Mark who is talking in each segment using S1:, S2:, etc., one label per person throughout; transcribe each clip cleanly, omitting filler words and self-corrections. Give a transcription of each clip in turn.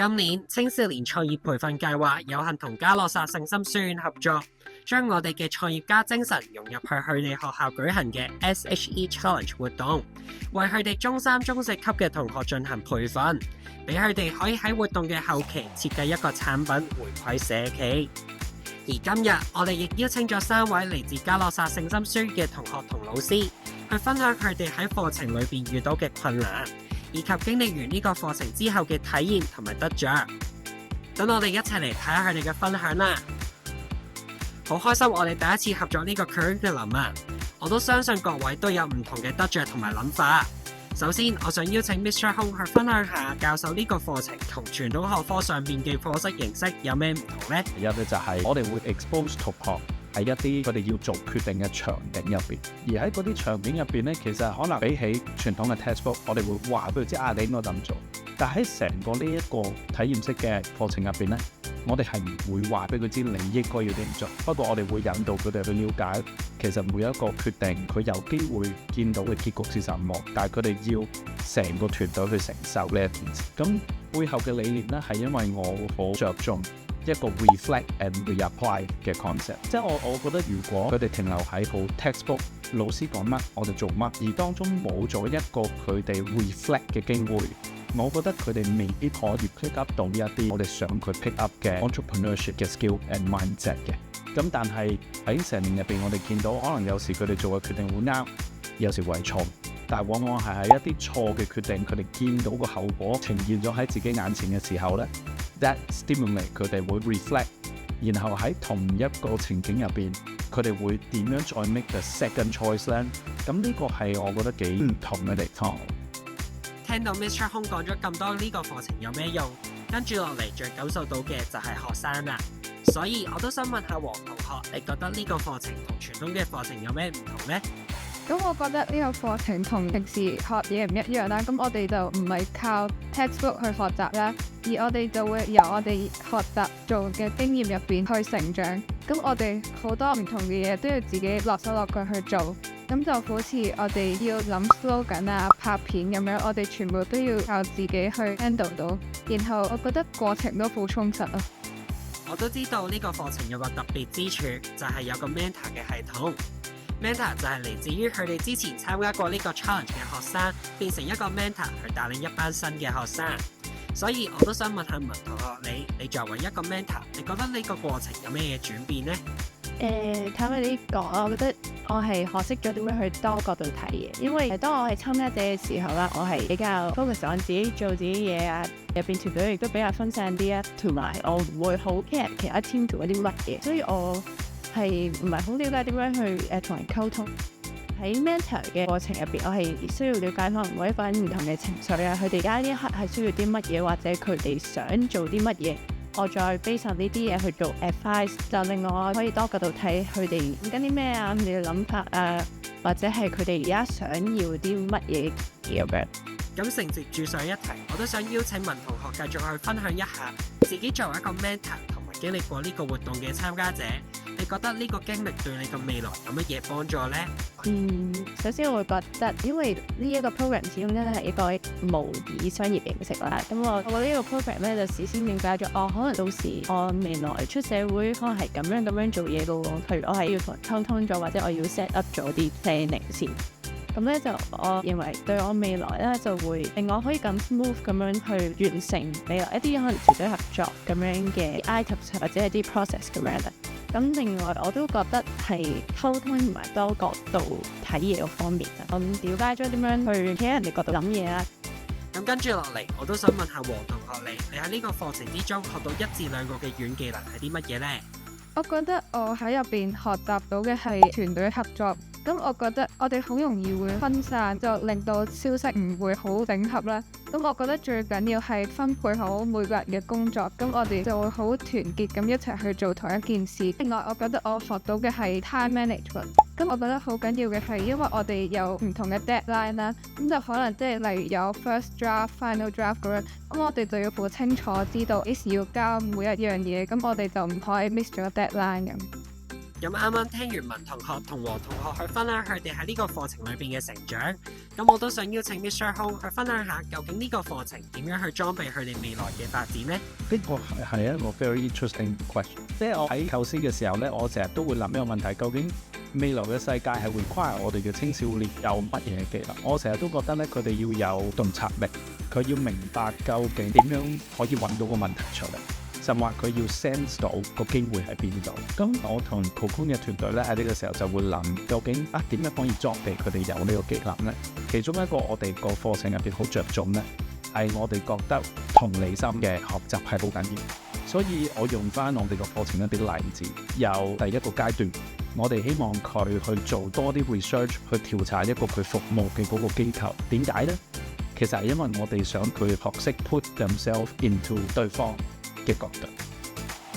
S1: 今年青少年創業培訓計劃有幸同嘉諾撒聖心書院合作，將我哋嘅創業家精神融入去佢哋學校舉行嘅 SHE Challenge 活動，為佢哋中三、中四級嘅同學進行培訓，俾佢哋可以喺活動嘅後期設計一個產品回饋社企。而今日我哋亦邀請咗3位嚟自嘉諾撒聖心書院嘅同學同老師，去分享佢哋喺課程裏邊遇到嘅困難，以及經歷完呢個課程之後嘅體驗同埋得着。等我哋一齊嚟睇下佢哋嘅分享啦！好開心我哋第一次合作呢個 curriculum 啊！我都相信各位都有唔同嘅得着同埋諗法。首先，我想邀請 Mr. Hong 去分享下教授呢個課程同傳統學科上邊嘅課室形式有咩唔同呢？
S2: 第一咧就係我哋會 expose 同學喺一啲佢哋要做決定嘅場景入邊，而喺嗰啲場景入邊咧，其實可能比起傳統嘅 textbook， 我哋會話俾佢知你應該咁做。但喺成個呢一個體驗式嘅課程入邊咧，我哋係唔會話俾佢知你應該要點做。不過我哋會引導佢哋去了解，其實每一個決定佢有機會見到嘅結局是什麼，但係佢哋要成個團隊去承受呢一件事。咁背後嘅理念咧，係因為我好着重一個 reflect and reapply 嘅 concept， 即係我覺得如果佢哋停留喺好 textbook， 老師講乜我哋做乜，而當中冇咗一個佢哋 reflect 嘅機會，我覺得佢哋未必可以 pick up 到呢一啲我哋想佢 pick up 嘅 entrepreneurship 嘅 skill and mindset 嘅。咁但係喺成年入邊，我哋見到可能有時佢哋做嘅決定會啱，有時會係錯，但係往往係喺一啲錯嘅決定，佢哋見到個後果呈現咗喺自己眼前嘅時候咧，that stimulate 佢哋會 reflect， 然後喺同一個情景入邊，佢哋會點樣再 make the second choice 咧？咁呢個係我覺得幾唔同嘅地方。
S1: 聽到 Mr. Hong 講咗咁多呢個課程有咩用，跟住落嚟最感受到嘅就係學生啦。所以我都想問下黃同學，你覺得呢個課程同傳統嘅課程有咩唔同呢？
S3: 咁我覺得呢個課程同平時學嘢唔一樣啦。咁我哋就唔係靠 textbook 去學習啦，而我哋就會由我哋學習做嘅經驗入邊去成長。咁我哋好多唔同嘅嘢都要自己落手落腳去做。咁就好似我哋要諗 slogan 啊、拍片咁樣，我哋全部都要靠自己去 handle 到。然後我覺得過程都好充實啊。
S1: 我都知道呢個課程有個特別之處，就係有個 mentor 嘅系統。mentor 就係嚟自於佢哋之前參加過呢個 challenge 嘅學生，變成一個 mentor 去帶領一班新嘅學生。所以我都想問下文同學，你作為一個 mentor， 你覺得呢個過程有咩嘢轉變呢？
S4: 坦白啲講，我覺得我係學識咗點樣去多角度睇嘢，因為當我係參加者嘅時候啦，我係比較 focus on 自己做自己嘢啊，入邊團隊亦都比較分散啲啊，同埋我唔會好 care 其他 team 做一啲乜嘢，所以我係唔係好了解點樣去同人溝通。喺 mentor 嘅過程入邊，我係需要了解可能每一個人唔同嘅情緒啊，佢哋而家呢一刻係需要啲乜嘢，或者佢哋想做啲乜嘢。我再 base on 呢啲嘢去做 advice， 就令我可以多角度睇佢哋諗緊啲咩啊，佢哋嘅諗法啊，或者係佢哋而家想要啲乜嘢咁樣。
S1: 咁承接住上一題，我都想邀請文同學繼續去分享一下自己作為一個 mentor 同埋經歷過呢個活動嘅參加者，你覺得呢個經歷對你嘅未來有乜嘢幫助呢？
S4: 首先我會覺得，因為呢一個 program 始終真係一個模擬商業形式啦。咁我覺得呢個 program 咧就事先了解咗，可能到時我未來出社會可能係咁樣做嘢嘅喎。譬如我係要同人溝通咗，或者我要 set up 咗啲 planning 先。咁咧就我認為對我未來咧就會令我可以咁 smooth 咁樣去完成未來一啲可能團隊合作咁樣嘅 items 或者係啲 process 咁樣啦。咁另外我都覺得係溝通同埋多角度睇嘢嗰方面啊，了解咗點樣去企喺人哋角度諗嘢啦。
S1: 咁跟住落嚟，我都想問下黃同學你喺呢個課程之中學到1至2個嘅軟技能係啲乜嘢呢？
S3: 我覺得我喺入邊學習到嘅係團隊合作。咁我覺得我哋好容易會分散，就令到消息唔會好整合啦。咁我覺得最緊要係分配好每個人嘅工作，咁我哋就會好團結咁一齊去做同一件事。另外我覺得我學到嘅係 time management。咁我覺得好緊要嘅係，因為我哋有唔同嘅 deadline 啦，咁就可能即係例如有 first draft、final draft 咁樣，咁我哋就要好清楚知道幾時要交每一樣嘢，咁我哋就唔可以 miss 咗 deadline 咁。
S1: 咁啱啱聽完文同學同黃同學去分享佢哋喺呢個課程裏邊嘅成長，咁我都想邀請 Mr. Hong 去分享下究竟呢個課程點樣去裝備佢哋未來嘅發展呢？
S2: 呢個係一個 very interesting question。即係我喺構思嘅時候咧，我成日都會諗一個問題：究竟未來嘅世界係 require 我哋嘅青少年有乜嘢技能？我成日都覺得咧，佢哋要有洞察力，佢要明白究竟點樣可以揾到個問題出嚟。甚或佢要 sense 到個機會喺邊度。咁我同 Cocoon 嘅團隊咧喺呢個時候就會諗，究竟點樣可以裝備佢哋有呢個技能咧？其中一個我哋個課程入邊好着重咧，係我哋覺得同理心嘅學習係好緊要。所以我用翻我哋個課程一啲例子，由第一個階段，我哋希望佢去做多啲 research 去調查一個佢服務嘅嗰個機構。點解咧？其實係因為我哋想佢學識 put themselves into 對方嘅角度，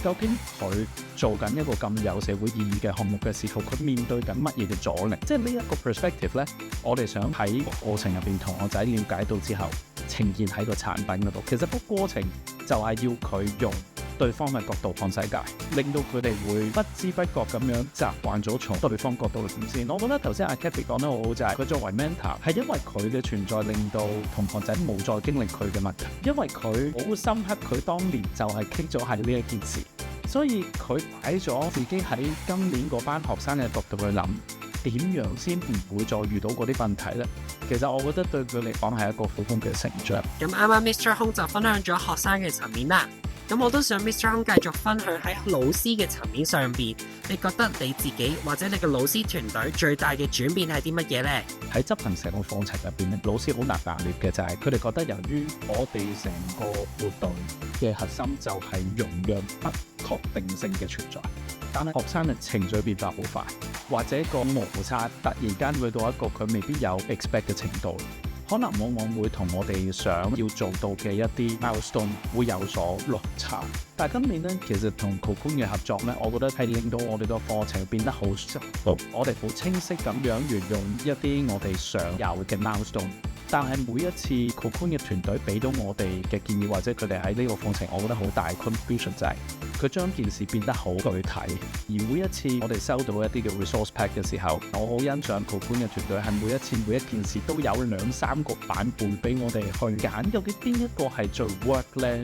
S2: 究竟佢做緊一個咁有社會意義嘅項目嘅時候，佢面對緊乜嘢嘅阻力？即係呢一個 perspective 咧，我哋想喺過程入邊同學仔了解到之後，呈現喺個產品嗰度。其實個過程就係要佢用對方嘅角度看世界，令到佢哋會不知不覺咁樣習慣咗從對方角度嚟諗先。我覺得頭先阿 Kathy 講得好好，就係佢作為 mentor 係因為佢嘅存在令到同學仔冇再經歷佢嘅問題，因為佢好深刻，佢當年就係傾咗係呢一件事，所以佢擺咗自己喺今年嗰班學生嘅角度去諗，點樣先唔會再遇到嗰啲問題呢？其實我覺得對佢嚟講係一個好好嘅成長。
S1: 咁啱啱 Mr. Hong 就分享咗學生嘅層面啦。咁我都想 Mr. Hong 繼續分享喺老師嘅層面上邊，你覺得你自己或者你嘅老師團隊最大嘅轉變係啲乜嘢呢？喺
S2: 執行成個課程入邊咧，老師好難拿捏嘅就係佢哋覺得由於我哋成個活動嘅核心就係容讓不確定性嘅存在，但係學生嘅情緒變化好快，或者個摩擦突然間去到一個佢未必有 expect 嘅程度。可能往往會同我哋想要做到嘅一啲 milestone 會有所落差。但係今年咧，其實同 Cocoon 嘅合作咧，我覺得係令到我哋個課程變得好熟練。我哋好清晰咁樣沿用一啲我哋想有嘅 milestone。但係每一次 Cocoon 嘅團隊俾到我哋嘅建議，或者佢哋喺呢個課程，我覺得好大 contribution 就係佢將件事變得好具體。而每一次我哋收到一啲嘅 resource pack 嘅時候，我好欣賞 Cocoon 嘅團隊係每一次每一件事都有2-3個版本俾我哋去揀，究竟邊一個係最 work 咧？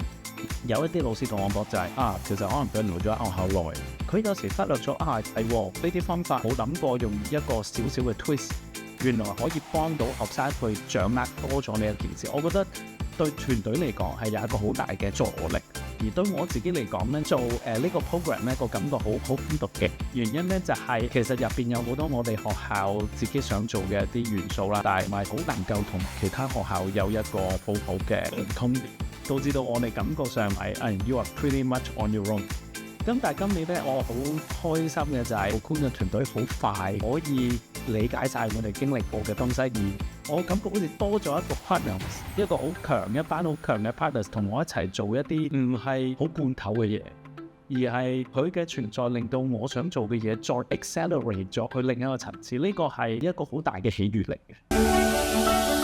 S2: 有一啲老師同我講就係其實可能佢嚟咗好耐，佢有時忽略咗係呢啲方法冇諗過用一個少少嘅 twist。原來可以幫到學生去掌握多咗呢一件事，我覺得對團隊嚟講係有一個好大嘅助力。而對我自己嚟講咧，做呢個 program 咧個感覺好孤獨嘅原因咧，就係其實入邊有好多我哋學校自己想做嘅一啲元素啦，但係唔係好能夠同其他學校有一個好好嘅通連，導致到我哋感覺上係you are pretty much on your own。咁但係今年咧，我好開心嘅就係 Cocoon 嘅團隊好快可以理解晒我哋經歷過嘅東西，而我感覺好似多咗一個 partners， 一個好強一班好強嘅 partners 同我一齊做一啲唔係好罐頭嘅嘢，而係佢嘅存在令到我想做嘅嘢再 accelerate 咗去另一個層次，呢個係一個好大嘅喜悅嚟嘅。